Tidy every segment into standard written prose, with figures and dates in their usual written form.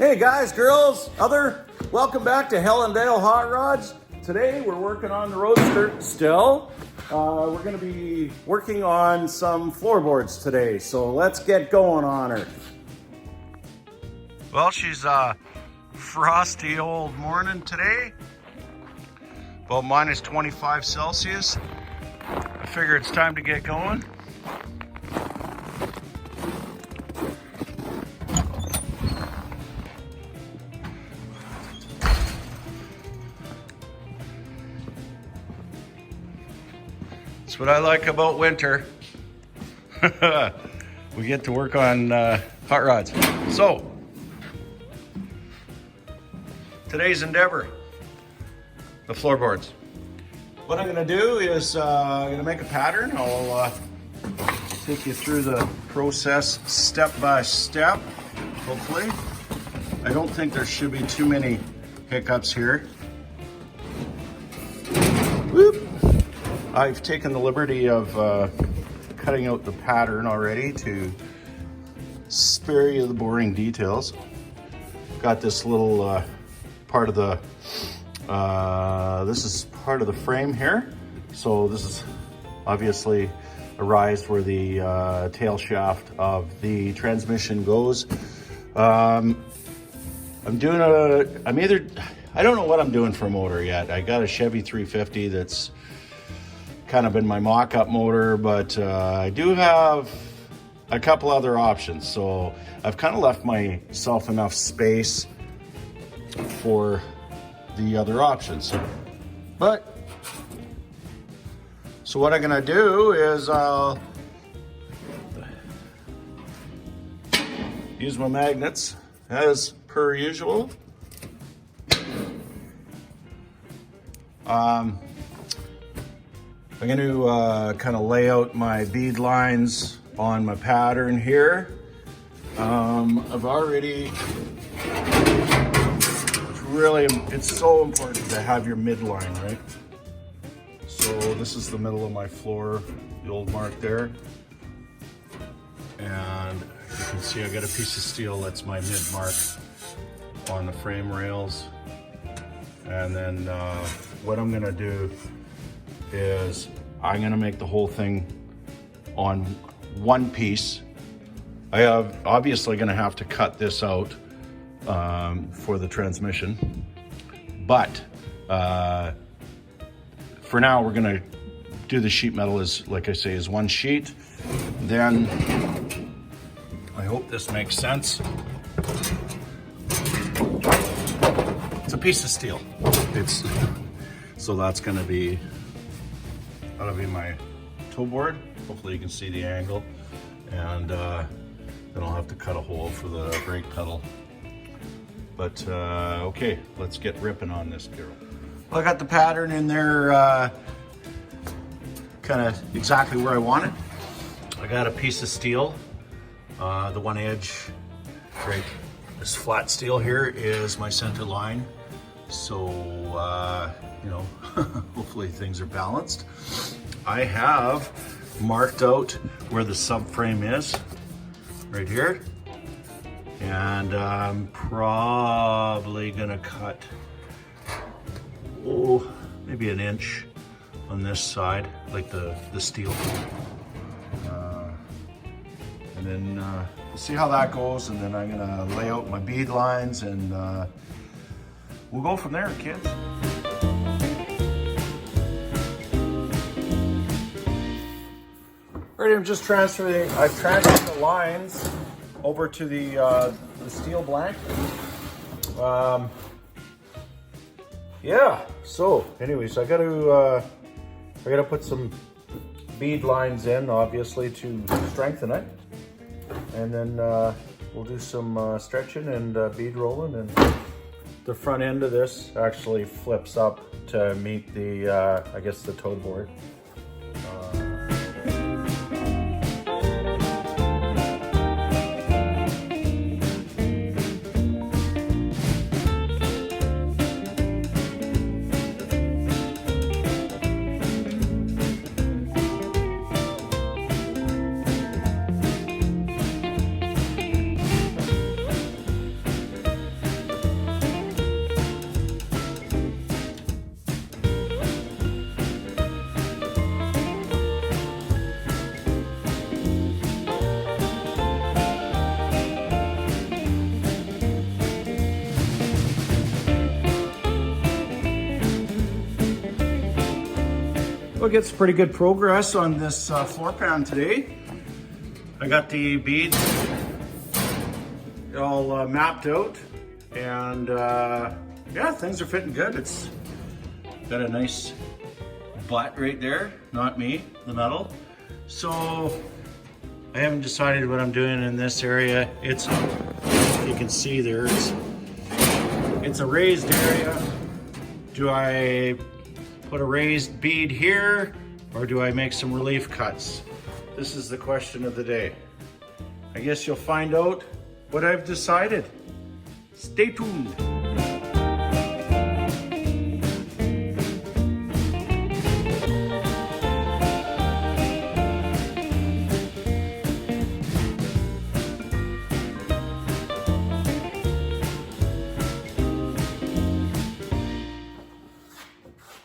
Hey guys, girls, welcome back to Hellendale Hot Rods. Today we're working on the Roadster still. We're gonna be working on some floorboards today, so let's get going on her. Well, she's a frosty old morning today. About minus 25 Celsius. I figure it's time to get going. That's what I like about winter. We get to work on hot rods. So, today's endeavor, the floorboards. What I'm gonna do is I'm gonna make a pattern. I'll take you through the process step by step, hopefully. I don't think there should be too many hiccups here. Whoop. I've taken the liberty of cutting out the pattern already to spare you the boring details. Got this little part of the, this is part of the frame here. So this is obviously a rise where the tail shaft of the transmission goes. I don't know what I'm doing for a motor yet. I got a Chevy 350 that's kind of been my mock-up motor, but I do have a couple other options. So I've kind of left myself enough space for the other options. But, so what I'm gonna do is I'll use my magnets as per usual. I'm going to kind of lay out my bead lines on my pattern here. I've already, it's so important to have your midline, right? So this is the middle of my floor, the old mark there. And you can see I got a piece of steel that's my mid mark on the frame rails. And then what I'm gonna do is I'm gonna make the whole thing on one piece. I have obviously gonna have to cut this out for the transmission, but for now we're gonna do the sheet metal as, like I say, as one sheet. Then I hope this makes sense. It's a piece of steel. So that's gonna be, that'll be my toe board. Hopefully you can see the angle. And then I'll have to cut a hole for the brake pedal. But okay, let's get ripping on this girl. Well, I got the pattern in there kind of exactly where I want it. I got a piece of steel. The one edge, right, this flat steel here is my center line. So, you know, hopefully things are balanced. I have marked out where the subframe is, right here. And I'm probably gonna cut, maybe an inch on this side, like the steel. And then we'll see how that goes, and then I'm gonna lay out my bead lines, and we'll go from there, kids. Alright, I'm just transferring, I've transferred the lines over to the steel blank. Yeah, so anyways, I gotta put some bead lines in, obviously, to strengthen it. And then we'll do some stretching and bead rolling, and the front end of this actually flips up to meet the, I guess, the toe board. We'll get some pretty good progress on this floor pan today. I got the beads all mapped out, and yeah, things are fitting good. It's got a nice butt right there, not me, the metal. So I haven't decided what I'm doing in this area. It's, you can see there, it's a raised area. Do I put a raised bead here, or do I make some relief cuts? This is the question of the day. I guess you'll find out what I've decided. Stay tuned.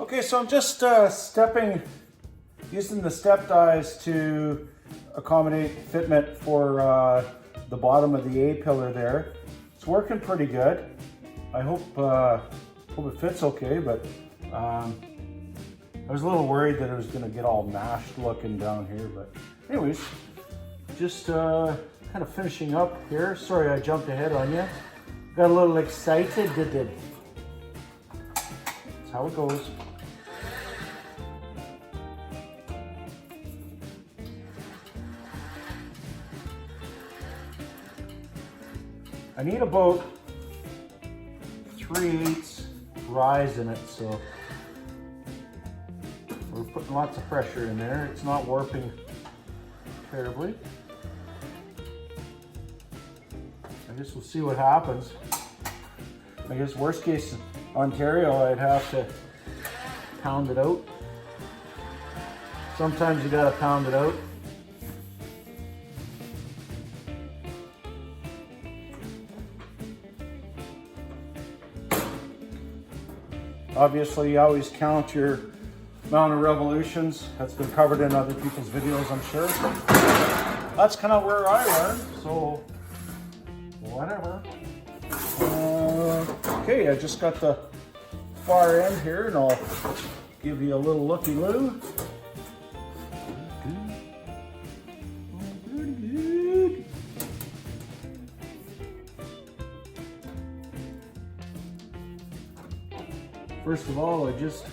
Okay, so I'm just using the step dies to accommodate fitment for the bottom of the A pillar there. It's working pretty good. I hope it fits okay, but I was a little worried that it was going to get all mashed looking down here. But anyways, just kind of finishing up here. Sorry I jumped ahead on you. Got a little excited. That's how it goes. I need about 3/8 rise in it, so we're putting lots of pressure in there. It's not warping terribly. I guess we'll see what happens. I guess worst case Ontario, I'd have to pound it out. Sometimes you gotta pound it out. Obviously, you always count your amount of revolutions. That's been covered in other people's videos, I'm sure. That's kind of where I learned, so whatever. Okay, I just got the far end here, and I'll give you a little looky-loo. First of all, I just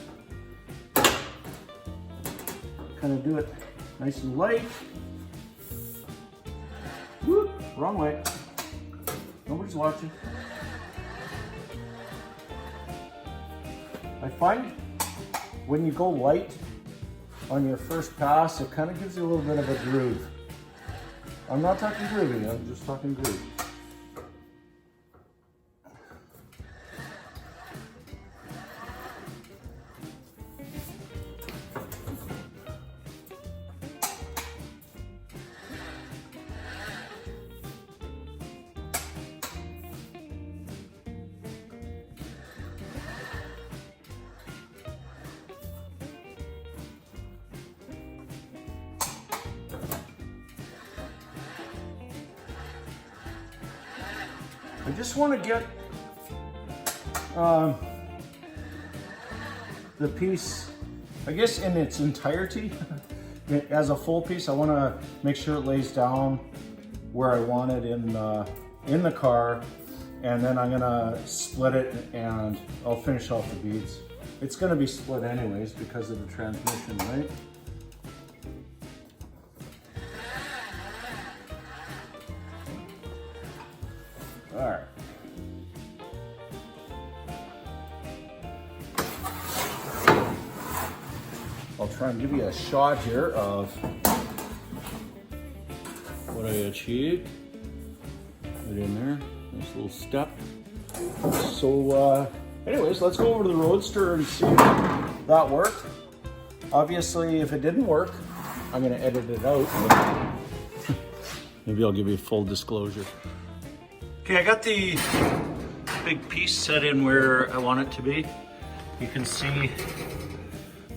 kind of do it nice and light. Whoop, wrong way. Nobody's watching. I find when you go light on your first pass, it kind of gives you a little bit of a groove. I'm not talking groovy, I'm just talking groove. I just want to get the piece, I guess, in its entirety. As a full piece, I want to make sure it lays down where I want it in the car, and then I'm going to split it and I'll finish off the beads. It's going to be split anyways because of the transmission, right? All right. I'll try and give you a shot here of what I achieved. Right in there, nice little step. So anyways, let's go over to the Roadster and see if that worked. Obviously, if it didn't work, I'm gonna edit it out. Maybe I'll give you full disclosure. Okay, I got the big piece set in where I want it to be. You can see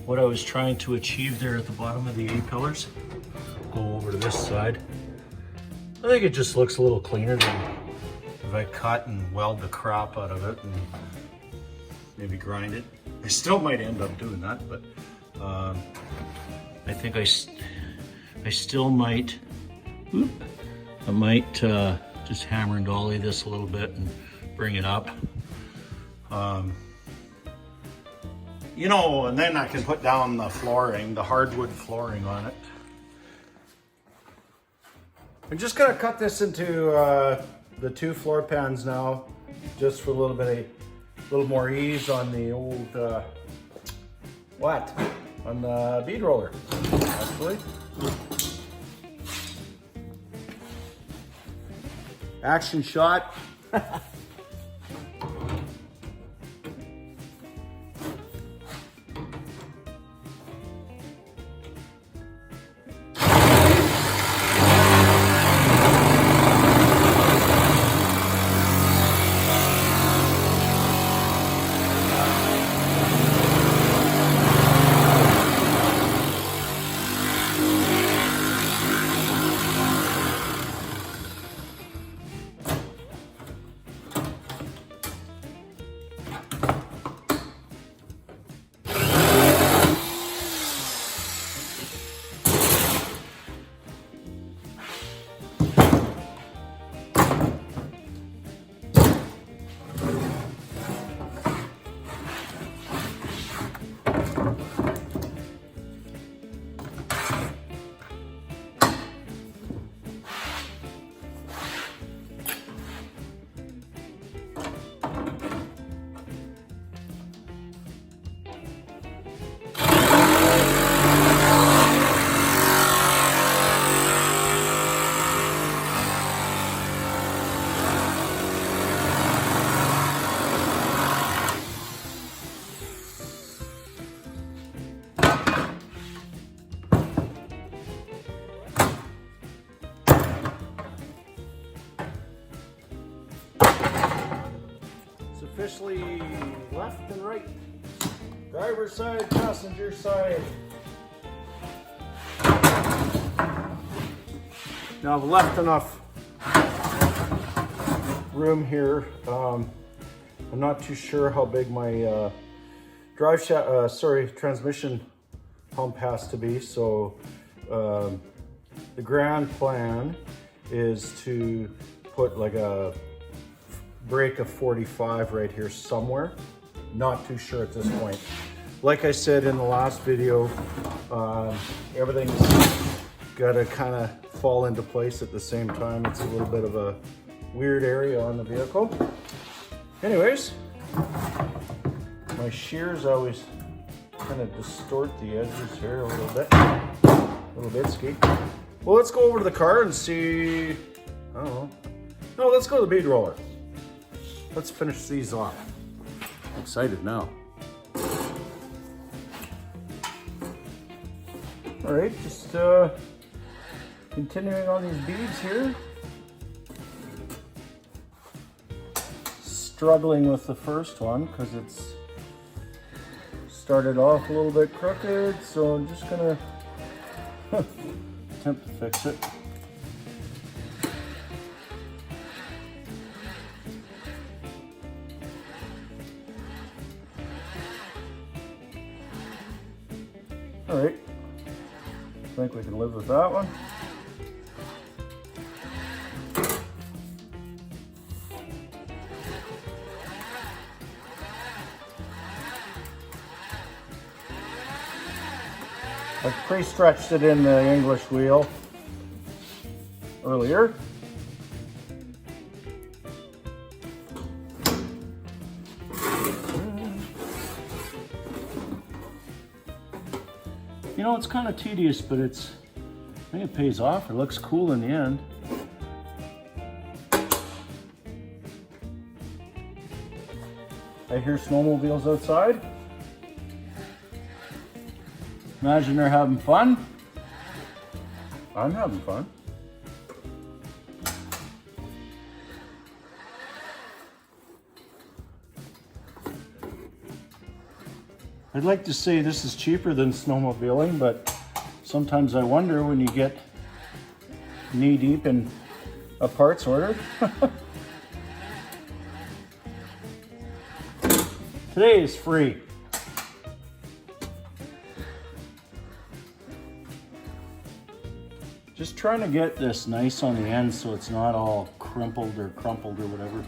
what I was trying to achieve there at the bottom of the A-pillars. Go over to this side. I think it just looks a little cleaner than if I cut and weld the crap out of it and maybe grind it. I still might end up doing that, but I think I still might, I might just hammer and dolly this a little bit and bring it up. You know, and then I can put down the flooring, the hardwood flooring on it. I'm just gonna cut this into the 2 floor pans now, just for a little more ease on the old, on the bead roller, actually. Action shot. Officially left and right, driver's side, passenger side. Now I've left enough room here. I'm not too sure how big my transmission pump has to be. So the grand plan is to put like a brake of 45 right here somewhere. Not too sure at this point. Like I said in the last video, everything's got to kind of fall into place at the same time. It's a little bit of a weird area on the vehicle. Anyways, my shears always kind of distort the edges here a little bit ski. Well, let's go over to the car and see, I don't know. No, let's go to the bead roller. Let's finish these off. I'm excited now. All right, just continuing on these beads here. Struggling with the first one because it's started off a little bit crooked, so I'm just gonna attempt to fix it. All right, I think we can live with that one. I've pre-stretched it in the English wheel earlier. You know, it's kind of tedious, but I think it pays off. It looks cool in the end. I hear snowmobiles outside. Imagine they're having fun. I'm having fun. I'd like to say this is cheaper than snowmobiling, but sometimes I wonder when you get knee deep in a parts order. Today is free. Just trying to get this nice on the end so it's not all crimpled or crumpled or whatever.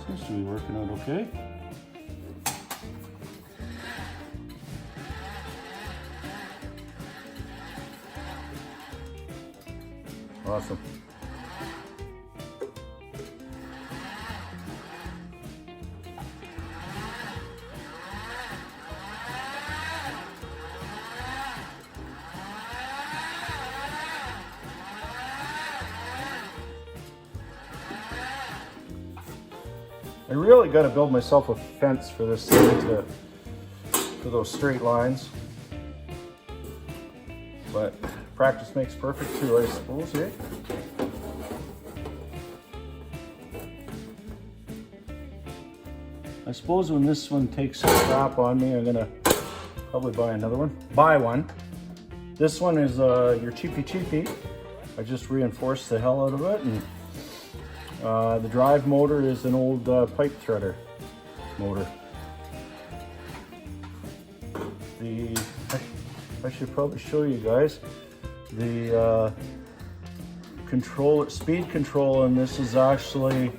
Seems to be working out okay. Awesome. I really got to build myself a fence for this thing for those straight lines. But practice makes perfect too, I suppose, eh? I suppose when this one takes a crap on me, I'm gonna probably buy another one. Buy one. This one is your cheapy. I just reinforced the hell out of it, and the drive motor is an old pipe threader motor. I should probably show you guys the speed control, and this is actually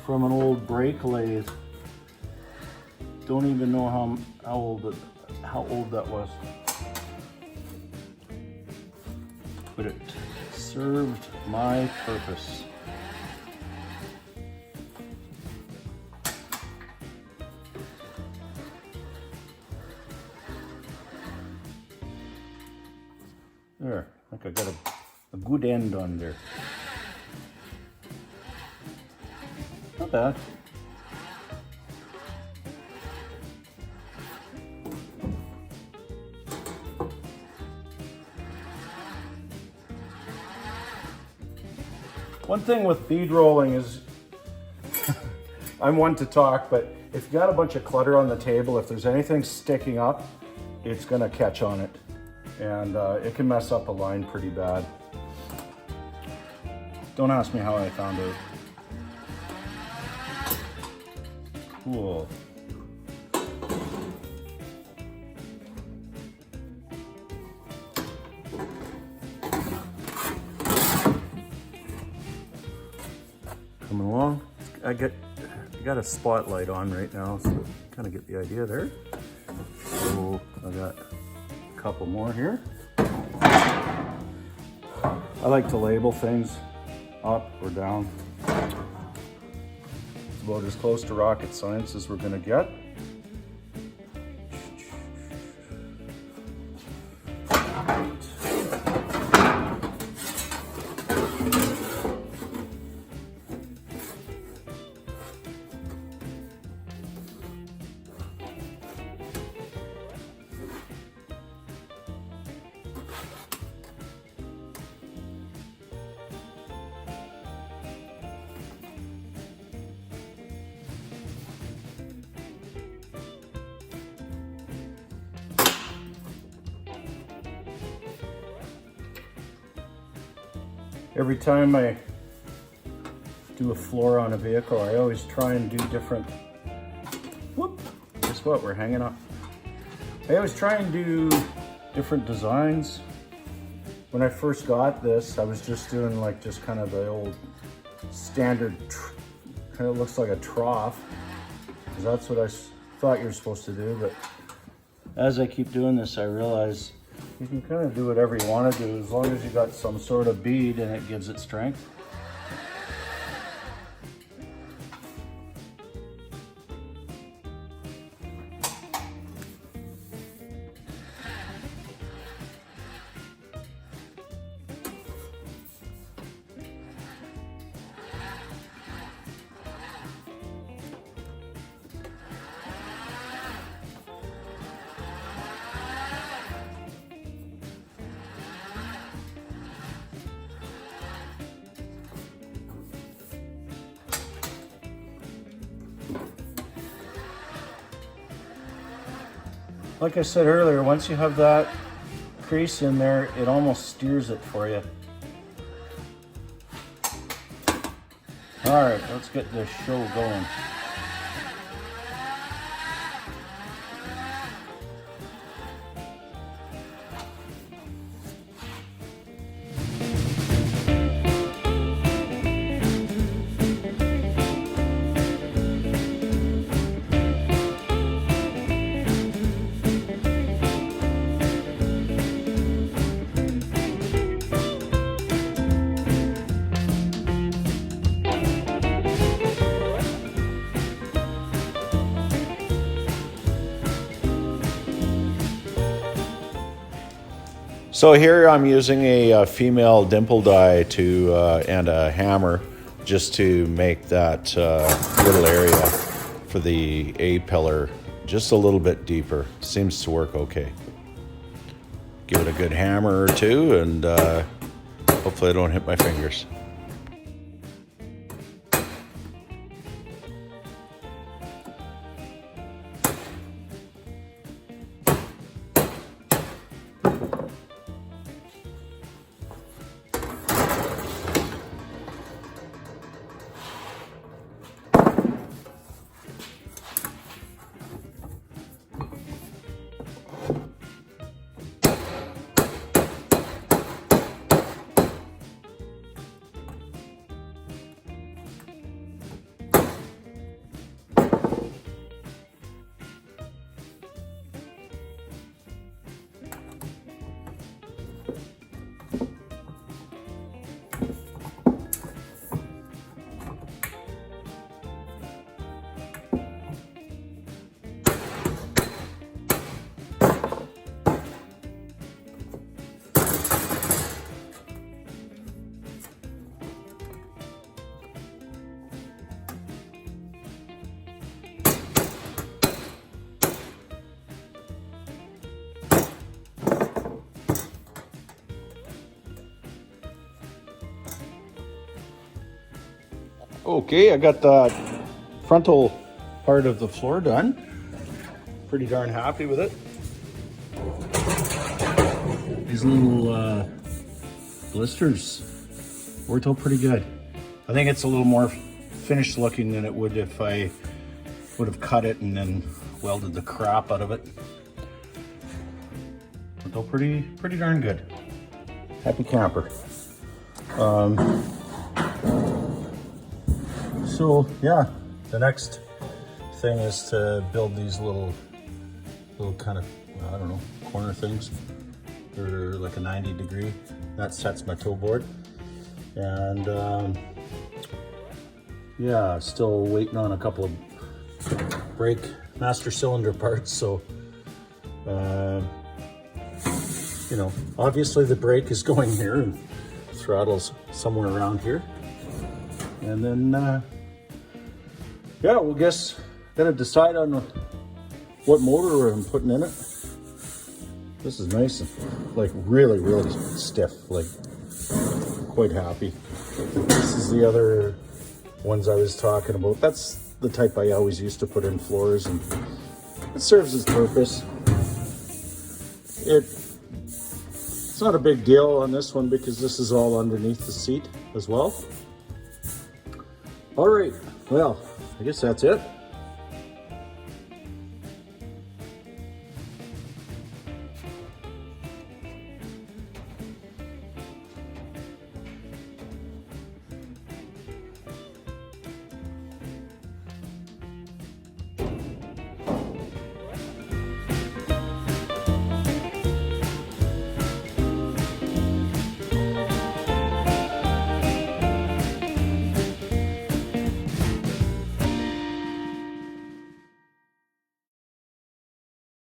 from an old brake lathe. Don't even know how old that was, but it served my purpose. There, I think I got a good end on there. Not bad. One thing with bead rolling is, I'm one to talk, but if you got a bunch of clutter on the table, if there's anything sticking up, it's gonna catch on it. And it can mess up a line pretty bad. Don't ask me how I found out. Cool. Coming along. I got a spotlight on right now, so kind of get the idea there. So I got a couple more here. I like to label things up or down. It's about as close to rocket science as we're gonna get. Every time I do a floor on a vehicle, I always try and do different, whoop, guess what, we're hanging up. I always try and do different designs. When I first got this, I was just doing like just kind of the old standard, kind of looks like a trough, because that's what I thought you were supposed to do. But as I keep doing this, I realize you can kind of do whatever you want to do as long as you got some sort of bead and it gives it strength. Like I said earlier, once you have that crease in there, it almost steers it for you. All right, let's get this show going. So here I'm using a female dimple die to and a hammer just to make that little area for the A pillar just a little bit deeper. Seems to work okay. Give it a good hammer or two, and hopefully I don't hit my fingers. Okay, I got the frontal part of the floor done. Pretty darn happy with it. These little blisters worked out pretty good. I think it's a little more finished looking than it would if I would have cut it and then welded the crap out of it. Worked out pretty darn good. Happy camper. So yeah, the next thing is to build these little kind of, I don't know, corner things. They're like a 90-degree. That sets my toe board. And yeah, still waiting on a couple of brake master cylinder parts. So, you know, obviously the brake is going here and throttle's somewhere around here. And then, yeah, we'll gotta decide on what motor I'm putting in it. This is nice and like really stiff, like quite happy. This is the other ones I was talking about. That's the type I always used to put in floors, and it serves its purpose. It's not a big deal on this one because this is all underneath the seat as well. All right, well, I guess that's it.